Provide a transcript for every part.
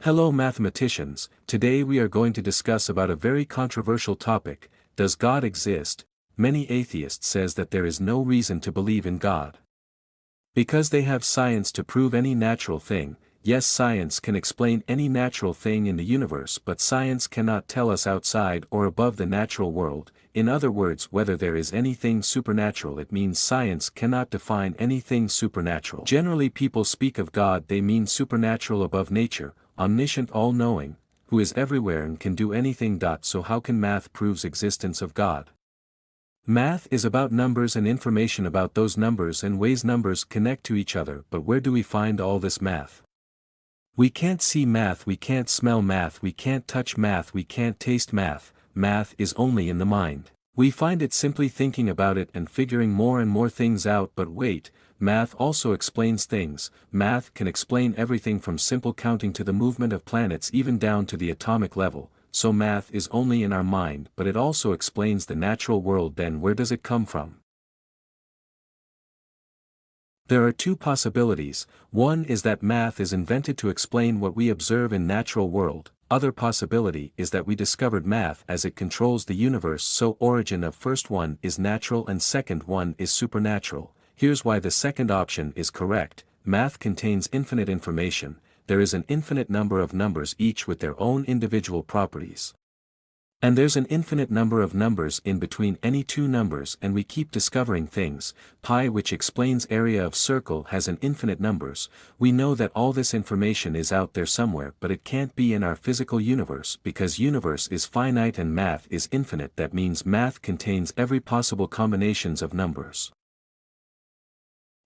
Hello mathematicians, today we are going to discuss about a very controversial topic, does God exist? Many atheists says that there is no reason to believe in God. Because they have science to prove any natural thing. Yes, science can explain any natural thing in the universe, but science cannot tell us outside or above the natural world. In other words, whether there is anything supernatural. It means science cannot define anything supernatural. Generally people speak of God, they mean supernatural, above nature, omniscient, all-knowing, who is everywhere and can do anything. So how can math proves existence of God? Math is about numbers and information about those numbers and ways numbers connect to each other, but where do we find all this math? We can't see math, we can't smell math, we can't touch math, we can't taste math. Math is only in the mind. We find it simply thinking about it and figuring more and more things out. But wait, math also explains things. Math can explain everything from simple counting to the movement of planets, even down to the atomic level. So math is only in our mind, but it also explains the natural world. Then where does it come from? There are two possibilities. One is that math is invented to explain what we observe in natural world. Other possibility is that we discovered math as it controls the universe. So origin of first one is natural and second one is supernatural. Here's why the second option is correct. Math contains infinite information. There is an infinite number of numbers, each with their own individual properties. And there's an infinite number of numbers in between any two numbers, and we keep discovering things. Pi, which explains area of circle, has an infinite numbers. We know that all this information is out there somewhere, but it can't be in our physical universe because universe is finite and math is infinite. That means math contains every possible combinations of numbers.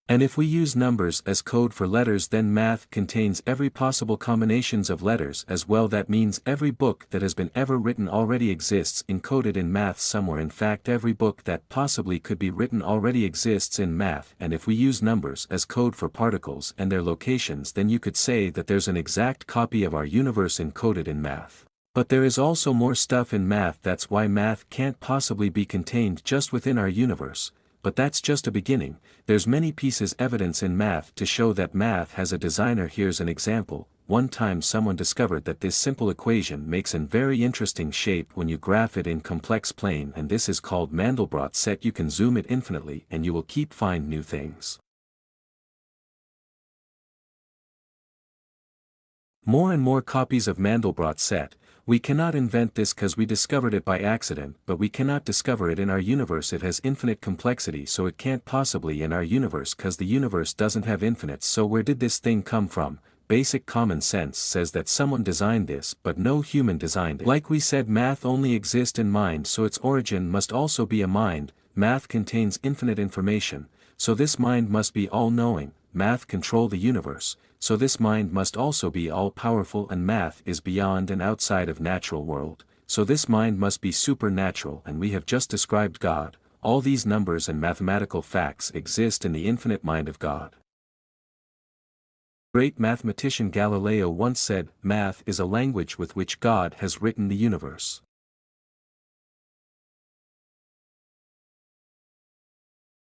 And if we use numbers as code for letters, then math contains every possible combinations of letters as well. That means every book that has been ever written already exists encoded in math somewhere. In fact, every book that possibly could be written already exists in math. And if we use numbers as code for particles and their locations, then you could say that there's an exact copy of our universe encoded in math. But there is also more stuff in math. That's why math can't possibly be contained just within our universe. But that's just a beginning. There's many pieces evidence in math to show that math has a designer. Here's an example. One time someone discovered that this simple equation makes an very interesting shape when you graph it in complex plane, and this is called Mandelbrot set. You can zoom it infinitely and you will keep find new things. More and more copies of Mandelbrot set. We cannot invent this cause we discovered it by accident, but we cannot discover it in our universe. It has infinite complexity, so it can't possibly in our universe cause the universe doesn't have infinites. So where did this thing come from? Basic common sense says that someone designed this, but no human designed it. Like we said, math only exists in mind, so its origin must also be a mind. Math contains infinite information, so this mind must be all-knowing. Math control the universe, so this mind must also be all-powerful, and math is beyond and outside of natural world, so this mind must be supernatural. And we have just described God. All these numbers and mathematical facts exist in the infinite mind of God. Great mathematician Galileo once said, "Math is a language with which God has written the universe."